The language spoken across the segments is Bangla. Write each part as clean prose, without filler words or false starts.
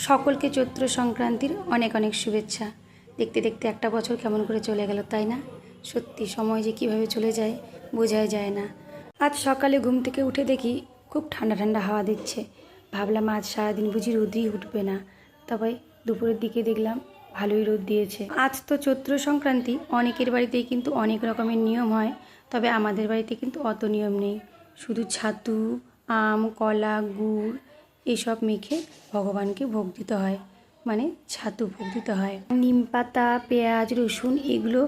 সকলকে চৈত্র সংক্রান্তির অনেক অনেক শুভেচ্ছা। দেখতে দেখতে একটা বছর কেমন করে চলে গেল, তাই না? সত্যি সময় যে কীভাবে চলে যায় বোঝাই যায় না। আজ সকালে ঘুম থেকে উঠে দেখি খুব ঠান্ডা ঠান্ডা হাওয়া দিচ্ছে। ভাবলাম আজ সারাদিন বুঝি রোদই উঠবে না, তবে দুপুরের দিকে দেখলাম ভালোই রোদ দিয়েছে। আজ তো চৈত্র সংক্রান্তি, অনেকের বাড়িতেই কিন্তু অনেক রকমের নিয়ম হয়, তবে আমাদের বাড়িতে কিন্তু অত নিয়ম নেই। শুধু ছাতু, আম, কলা, গুড় এসব মেখে ভগবানকে ভোগ দিতে হয়, মানে ছাতু ভোগ দিতে হয়। নিম পাতা, পেঁয়াজ, রসুন এগুলো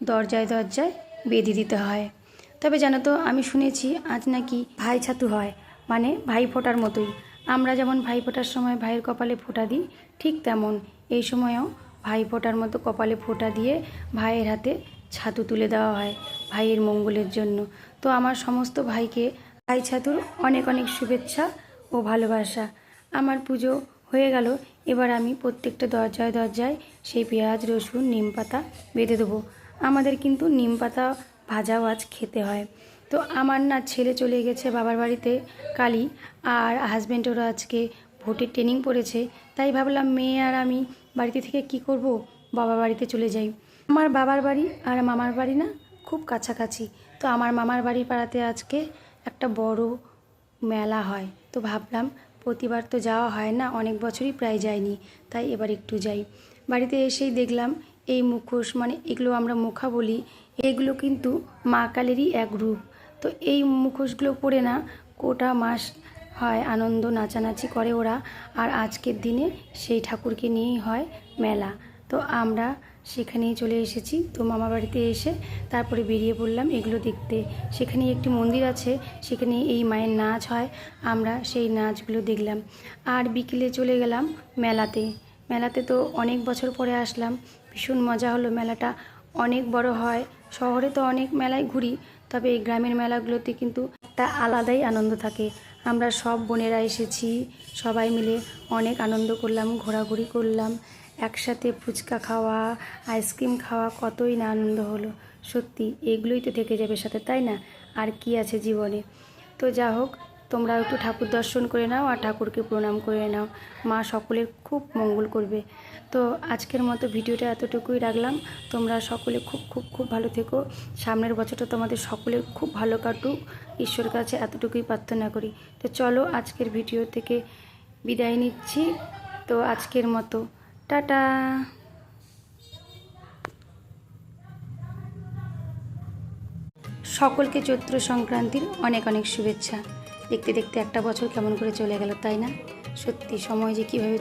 দরজায় দরজায় বেঁধে দিতে হয়। তবে জানো তো, আমি শুনেছি আজ নাকি ভাই ছাতু হয়, মানে ভাই ফোঁটার মতোই। আমরা যেমন ভাই ফোঁটার সময় ভাইয়ের কপালে ফোঁটা দিই, ঠিক তেমন এই সময়ও ভাই ফোঁটার মতো কপালে ফোঁটা দিয়ে ভাইয়ের হাতে ছাতু তুলে দেওয়া হয় ভাইয়ের মঙ্গলের জন্য। তো আমার সমস্ত ভাইকে ভাই ছাতুর অনেক অনেক শুভেচ্ছা ও ভালোবাসা। আমার পুজো হয়ে গেল, এবার আমি প্রত্যেকটা দরজায় দরজায় সেই পেঁয়াজ, রসুন, নিম পাতা বেঁধে দেবো। আমাদের কিন্তু নিম পাতা ভাজাও আজ খেতে হয়। তো আমার না ছেলে চলে গেছে বাবার বাড়িতে কালই, আর হাজব্যান্ডেরও আজকে ভোটের ট্রেনিং পড়েছে, তাই ভাবলাম মেয়ে আর আমি বাড়িতে থেকে কি করব, বাবার বাড়িতে চলে যাই। আমার বাবার বাড়ি আর মামার বাড়ি না খুব কাছাকাছি। তো আমার মামার বাড়ির পাড়াতে আজকে একটা বড় মেলা হয়, তো ভাবলাম প্রতিবার তো যাওয়া হয় না, অনেক বছরই প্রায় যাইনি, তাই এবার একটু যাই। বাড়িতে এসেই দেখলাম এই মুখোশ, মানে এগুলো আমরা মুখা বলি, এগুলো কিন্তু মা কালীরই এক রূপ। তো এই মুখোশগুলো পরে না গোটা মাস হয় আনন্দ, নাচানাচি করে ওরা। আর আজকের দিনে সেই ঠাকুরকে নিয়েই হয় মেলা। তো আমরা সেখানেই চলে এসেছি। তো মামা বাড়িতে এসে তারপরে বেরিয়ে পড়লাম এগুলো দেখতে। সেখানে একটি মন্দির আছে, সেখানে এই মায়ের নাচ হয়, আমরা সেই নাচগুলো দেখলাম। আর বিকেলে চলে গেলাম মেলাতে। মেলাতে তো অনেক বছর পরে আসলাম, ভীষণ মজা হলো। মেলাটা অনেক বড় হয়। শহরে তো অনেক মেলায় ঘুরি, তবে এই গ্রামের মেলাগুলোতে কিন্তু একটা আলাদাই আনন্দ থাকে। আমরা সব বোনেরা এসেছি, সবাই মিলে অনেক আনন্দ করলাম, ঘোরাঘুরি করলাম, একসাথে ফুচকা খাওয়া, আইসক্রিম খাওয়া, কতই না আনন্দ হলো। সত্যি এগুলোই তো থেকে যাবে সাথে, তাই না? আর কি আছে জীবনে। তো যা হোক, তোমরা একটু ঠাকুর দর্শন করে নাও আর ঠাকুরকে প্রণাম করে নাও, মা সকলের খুব মঙ্গল করবে। তো আজকের মতো ভিডিওটা এতটুকুই রাখলাম। তোমরা সকলে খুব খুব খুব ভালো থেকো। সামনের বছরটা তোমাদের সকলের খুব ভালো কাটুক, ঈশ্বরের কাছে এতটুকুই প্রার্থনা করি। তো চলো আজকের ভিডিও থেকে বিদায় নিচ্ছি। তো আজকের মতো টাটা। সকলকে চৈত্র সংক্রান্তির অনেক অনেক শুভেচ্ছা। দেখতে দেখতে একটা বছর কেমন করে চলে গেল, তাই না? সত্যি সময় যে কীভাবে